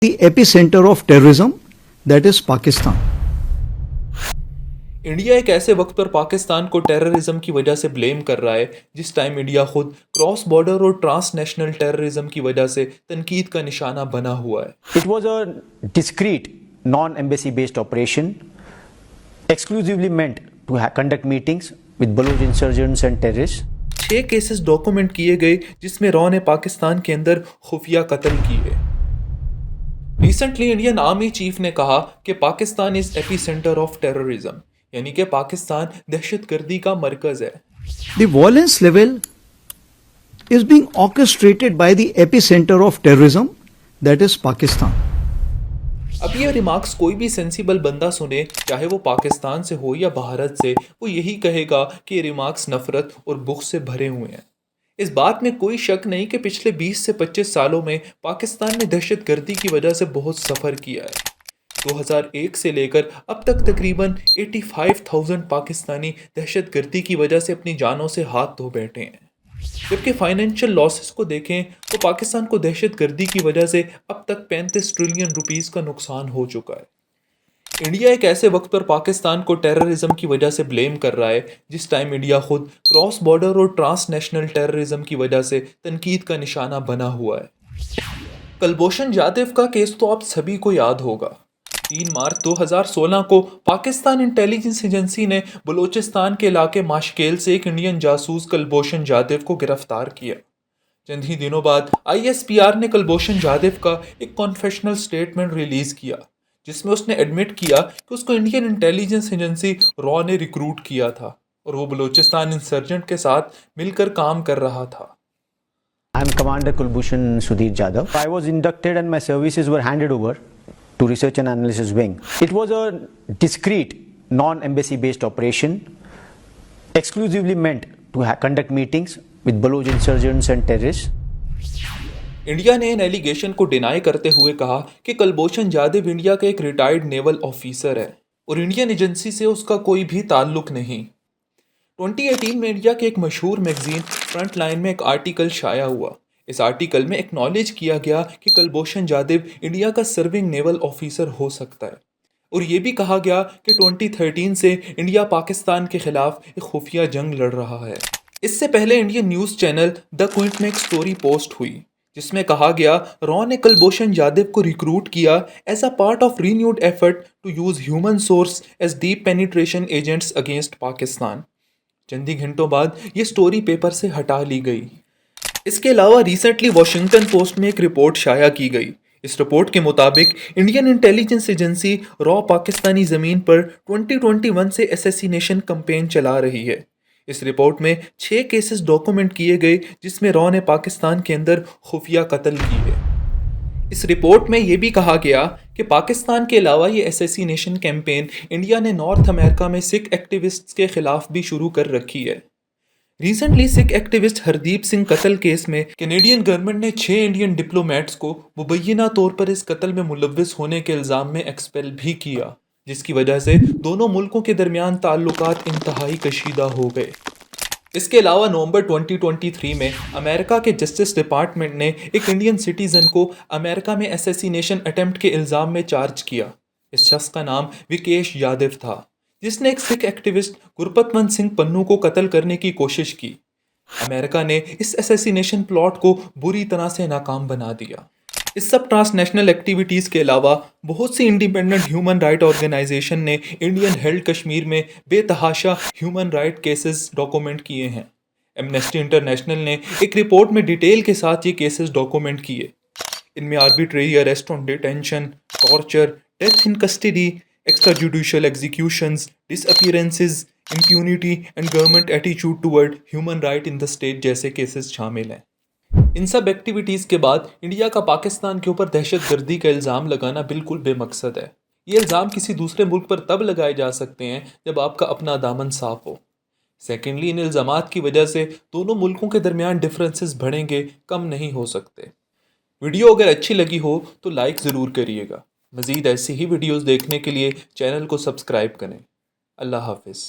the epicenter of terrorism, that is Pakistan. India एक ऐसे वक्त पर पाकिस्तान को टेररिज्म की वजह से ब्लेम कर रहा है जिस टाइम इंडिया खुद क्रॉस बॉर्डर और ट्रांसनेशनल टेररिज्म की वजह से तनकीद का निशाना बना हुआ है। It was a discreet, non-embassy based operation exclusively meant to conduct meetings with Baloch insurgents and terrorists. 6 cases document किए गए जिसमें रॉ ने पाकिस्तान के अंदर खुफिया कत्ल किए। रिसेंटली इंडियन आर्मी चीफ ने कहा कि Pakistan is epicentre of terrorism, यानी कि पाकिस्तान दहशतगर्दी का मरकज है। The violence level is being orchestrated by the epicenter of terrorism, that is Pakistan. अब ये रिमार्क्स कोई भी सेंसिबल बंदा सुने, चाहे वो पाकिस्तान से हो या भारत से, वो यही कहेगा कि ये रिमार्क्स नफरत और बुग़्ज़ से भरे हुए हैं। इस बात में कोई शक नहीं कि पिछले 20 से 25 सालों में पाकिस्तान ने दहशतगर्दी की वजह से बहुत सफ़र किया है। 2001 से लेकर अब तक तकरीबन 85,000 पाकिस्तानी दहशतगर्दी की वजह से अपनी जानों से हाथ धो बैठे हैं। जबकि फाइनेंशियल लॉसेस को देखें तो पाकिस्तान को दहशतगर्दी की वजह से अब तक 35 ट्रिलियन रुपीस का नुकसान हो चुका है। इंडिया एक ऐसे वक्त पर पाकिस्तान को टेररिज्म की वजह से ब्लेम कर रहा है जिस टाइम इंडिया खुद क्रॉस बॉर्डर और ट्रांसनेशनल टेररिज्म की वजह से तनकीद का निशाना बना हुआ है। कुलभूषण जाधव का केस तो आप सभी को याद होगा। 3 मार्च 2016 को पाकिस्तान इंटेलिजेंस एजेंसी ने बलूचिस्तान के इलाके माशकेल से एक इंडियन जासूस कुलभूषण जाधव को गिरफ्तार किया। चंद ही दिनों बाद ISPR ने कुलभूषण जाधव का एक कॉन्फेशनल स्टेटमेंट रिलीज किया जिसमें उसने एडमिट किया कि उसको इंडियन इंटेलिजेंस एजेंसी रॉ ने रिक्रूट किया था और वो बलूचिस्तान इंसर्जेंट के साथ मिलकर काम कर रहा था। I am Commander Kulbhushan Sudhir Jadhav. I was inducted and my services were handed over to Research and Analysis Wing. It was a discreet, non-embassy based operation exclusively meant to conduct meetings with Baloch insurgents and terrorists. India ने इन allegation को deny करते हुए कहा कि Kulbhushan Jadhav India का एक retired naval officer है और इंडियन एजेंसी से उसका कोई भी ताल्लुक नहीं। 2018 में इंडिया के एक मशहूर मैगजीन फ्रंट लाइन में एक आर्टिकल शाया हुआ। इस आर्टिकल में एक्नॉलेज किया गया कि कुलभूषण जाधव इंडिया का सर्विंग नेवल ऑफिसर हो सकता है और ये भी कहा गया कि 2013 से इंडिया पाकिस्तान के खिलाफ एक खुफिया जंग लड़ रहा है। इससे पहले Indian news channel the Quint में एक स्टोरी पोस्ट हुई जिसमें कहा गया रॉ ने कुलभूषण जाधव को रिक्रूट किया as a part of renewed effort to use human source as deep penetration agents against Pakistan. चंद ही घंटों बाद ये स्टोरी पेपर से हटा ली गई। इसके अलावा रिसेंटली वॉशिंगटन पोस्ट में एक रिपोर्ट शाया की गई। इस रिपोर्ट के मुताबिक Indian intelligence agency raw Pakistani ज़मीन पर 2021 से असैसिनेशन कैंपेन चला रही है। इस रिपोर्ट में 6 केसेस डॉक्यूमेंट किए गए जिसमें रॉ ने पाकिस्तान के अंदर खुफिया कत्ल किए। इस रिपोर्ट में यह भी कहा गया कि पाकिस्तान के अलावा ये असैसिनेशन कैंपेन इंडिया ने नॉर्थ अमेरिका में सिख एक्टिविस्ट्स के खिलाफ भी शुरू कर रखी है। रिसेंटली सिख एक्टिविस्ट हरदीप सिंह कत्ल केस में कैनेडियन गवर्नमेंट ने 6 इंडियन डिप्लोमेट्स को मुबैना तौर पर इस कत्ल में मुलव्विस होने के इल्ज़ाम में एक्सपेल भी किया, जिसकी वजह से दोनों मुल्कों के दरमियान ताल्लुकात इंतहाई कशीदा हो गए। इसके अलावा नवंबर 2023 में अमेरिका के जस्टिस डिपार्टमेंट ने एक इंडियन सिटीज़न को अमेरिका में असैसिनेशन अटेम्प्ट के इल्ज़ाम में चार्ज किया। इस शख्स का नाम विकेश यादव था जिसने एक सिख एक्टिविस्ट गुरपतवंत सिंह पन्नू को कत्ल करने की कोशिश की। अमेरिका ने इस असैसिनेशन प्लॉट को बुरी तरह से नाकाम बना दिया। इस सब ट्रांसनेशनल एक्टिविटीज़ के अलावा बहुत सी इंडिपेंडेंट ह्यूमन राइट ऑर्गेनाइजेशन ने इंडियन हेल्ड कश्मीर में बेतहाशा ह्यूमन राइट केसेस डॉक्यूमेंट किए हैं। एमनेस्टी इंटरनेशनल ने एक रिपोर्ट में डिटेल के साथ ये केसेस डॉक्यूमेंट किए। इनमें arbitrary arrest on detention, torture, death in custody, extra judicial executions, disappearances, impunity and government attitude toward human right in the state जैसे केसेस शामिल हैं। इन सब एक्टिविटीज़ के बाद इंडिया का पाकिस्तान के ऊपर दहशतगर्दी का इल्ज़ाम लगाना बिल्कुल बेमकसद है। ये इल्ज़ाम किसी दूसरे मुल्क पर तब लगाए जा सकते हैं जब आपका अपना दामन साफ हो। सेकेंडली, इन इल्ज़ामात की वजह से दोनों मुल्कों के दरमियान डिफरेंसेस बढ़ेंगे, कम नहीं हो सकते। वीडियो अगर अच्छी लगी हो तो लाइक ज़रूर करिएगा। मज़ीद ऐसी ही वीडियोज़ देखने के लिए चैनल को सब्सक्राइब करें। अल्लाह हाफिज़।